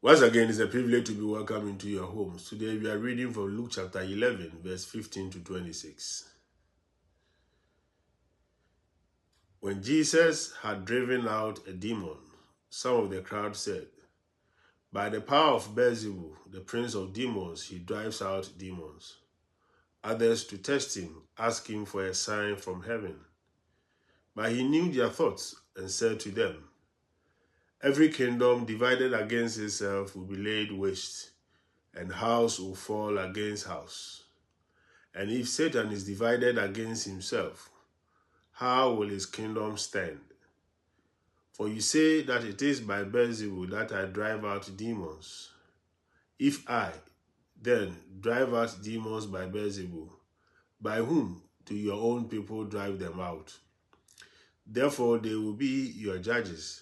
Once again, it's a privilege to be welcome into your homes. Today we are reading from Luke chapter 11, verse 15 to 26. When Jesus had driven out a demon, some of the crowd said, "By the power of Beelzebul, the prince of demons, he drives out demons." Others, to test him, asked him for a sign from heaven. But he knew their thoughts and said to them, "Every kingdom divided against itself will be laid waste, and house will fall against house. And if Satan is divided against himself, how will his kingdom stand? For you say that it is by Beelzebul that I drive out demons. If I, then, drive out demons by Beelzebul, by whom do your own people drive them out? Therefore they will be your judges.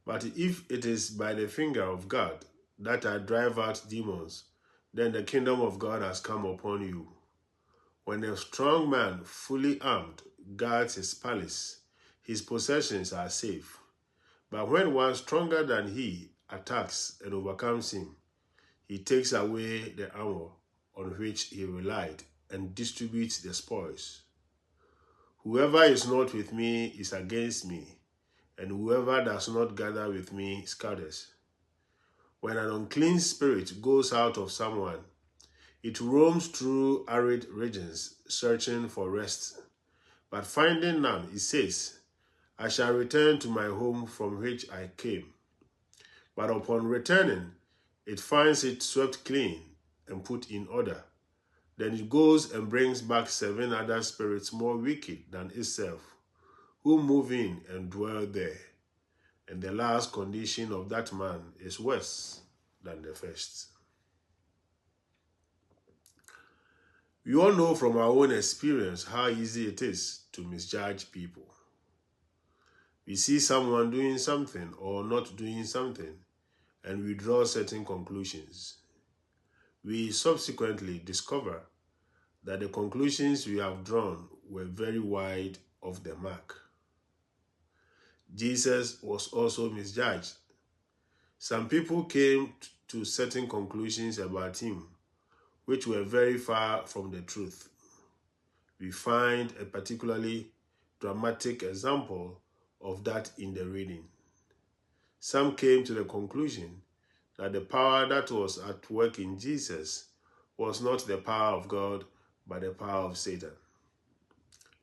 But if it is by the finger of God that I drive out demons, then the kingdom of God has come upon you. When a strong man, fully armed, guards his palace, his possessions are safe. But when one stronger than he attacks and overcomes him, he takes away the armor on which he relied and distributes the spoils. Whoever is not with me is against me, and whoever does not gather with me scatters. When an unclean spirit goes out of someone, it roams through arid regions, searching for rest. But finding none, it says, "I shall return to my home from which I came." But upon returning, it finds it swept clean and put in order. Then it goes and brings back 7 other spirits more wicked than itself, who move in and dwell there. And the last condition of that man is worse than the first. We all know from our own experience how easy it is to misjudge people. We see someone doing something or not doing something, and we draw certain conclusions. We subsequently discover that the conclusions we have drawn were very wide of the mark. Jesus was also misjudged. Some people came to certain conclusions about him, which were very far from the truth. We find a particularly dramatic example of that in the reading. Some came to the conclusion that the power that was at work in Jesus was not the power of God, but the power of Satan.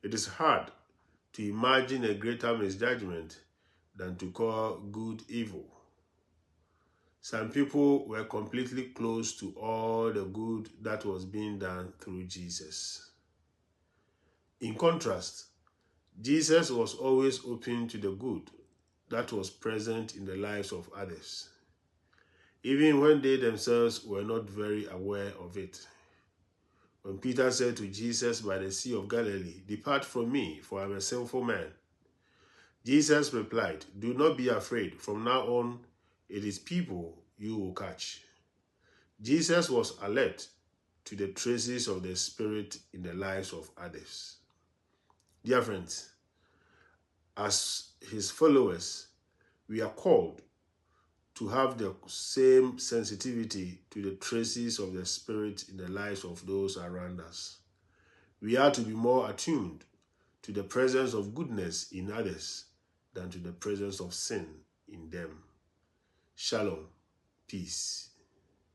It is hard to imagine a greater misjudgment than to call good evil. Some people were completely closed to all the good that was being done through Jesus. In contrast, Jesus was always open to the good that was present in the lives of others, even when they themselves were not very aware of it. When Peter said to Jesus by the Sea of Galilee, "Depart from me, for I am a sinful man," Jesus replied, "Do not be afraid. From now on, it is people you will catch." Jesus was alert to the traces of the Spirit in the lives of others. Dear friends, as his followers, we are called to have the same sensitivity to the traces of the Spirit in the lives of those around us. We are to be more attuned to the presence of goodness in others than to the presence of sin in them. Shalom. Peace.